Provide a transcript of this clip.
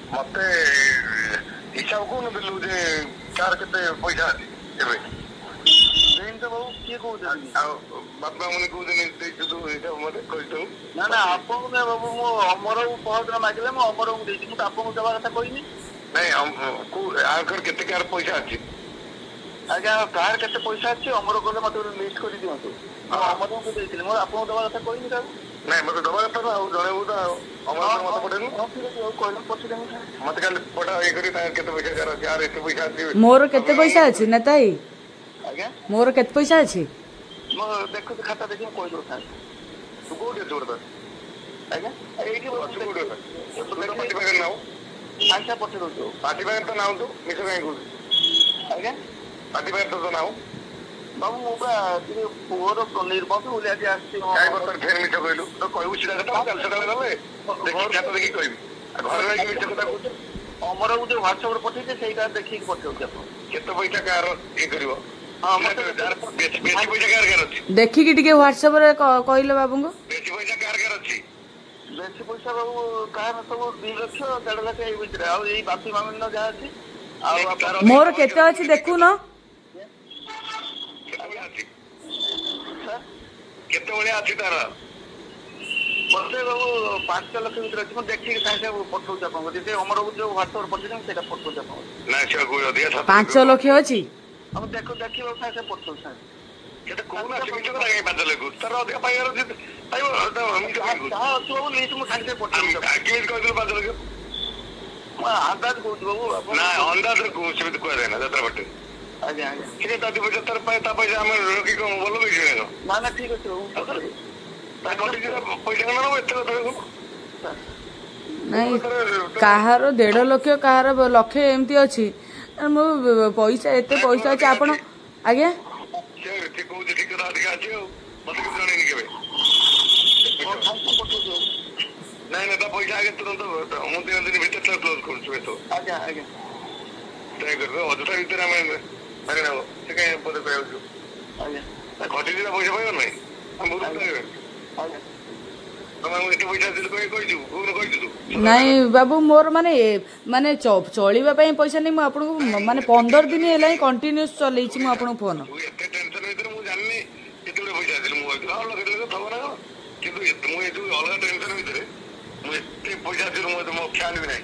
मत हिसाब कौन दिलु जे कार केते पैसा अछि एबे देन तो बाबू के को बापा मने को दिन देछु तो हिसाब मते कहितो ना ना आपन ने बाबू मो हमर बहुत ना मागिले मो हमर को देछि मु आपन को दबा कथा कहिनी नहीं हम को आकर केते कार पैसा अछि आज्ञा कार केते पैसा अछि हमर को मते लिस्ट कर दियंतु हमर को देछि मो आपन को दबा कथा कहिनी का नहीं मते दबा कथा ना जणेबु त हमर मते पडेनु मते काल पटा ए करी केते पैसा कार यार एते पैसा अछि मोर केते पैसा अछि नेताई आज्ञा मोर केते पैसा अछि म देखो खाता देखि कोइ दो था तू कोडे जोड़ द आज्ञा एठी बस कोडे तो पार्टी बागर नाउ आंचा पटे दो पार्टी बागर तो नाउ तो मिस काई को आज्ञा पार्टी बागर तो नाउ बाबू मोबा तिने पोर निर्बंध उले आज आसी काय बतर फेर मिस कइलु तो कहू सिधा कथा काल सकाळ गले देखि खाता देखि कहबी घर रे मिस कथा कहू हमर गुटे WhatsApp रे पठै छै सेटा देखि पठौ छै अपन केते पैसा कार ए करिवो हां मते बेसी पैसा कार अछि देखि कि टिके WhatsApp रे कहिलो बाबू को बेसी पैसा कार अछि बेसी पैसा बाबू कार सब 2 लाख 1.5 लाख ए भीतर आ एई बाती मामन न जा अछि आ मोर केते अछि देखु न केते बळे अछि तार मते बाबू 5 लाख भीतर अछि म देखि साइसे पठौ छ अपन जे हमर जो WhatsApp रे पठै छै सेटा पठौ छ अपन ना से को अधिया 5 लाख अछि हम देखो देखियो साइसे पठौ छ केते कोन अछि मिछ को लागे 5 लाख तार अधिया पाइगर जे आइबो हम हां तो लिस्ट म साइसे पठौ छ आगे को दिल 5 लाख म अंदाज को बाबू ना अंदाज को से को देना जत्रा पटे आज्ञा आज्ञा किने ताती पैसा तार पैसा पैसा हम रोकी को बोलो भी ना ना ठीक अछि नहीं कहार 1.5 लाख कहार लक्षे एमती अच्छी मो पैसा एत पैसा अच्छे आप आज्ञा नहीं बाबू मोर माने माने चलिबा पई पैसा नहीं मु आपन को माने 15 दिन हेला कंटीन्यूअस चलै छी मु आपन फोन एते टेंशन भीतर मु जाननी एते पैसा दिल मु आ लगले तो थबना किंतु एते मु एतु अलग टेंशन भीतर मु एते पैसा दिल मु ख्याल भी नहीं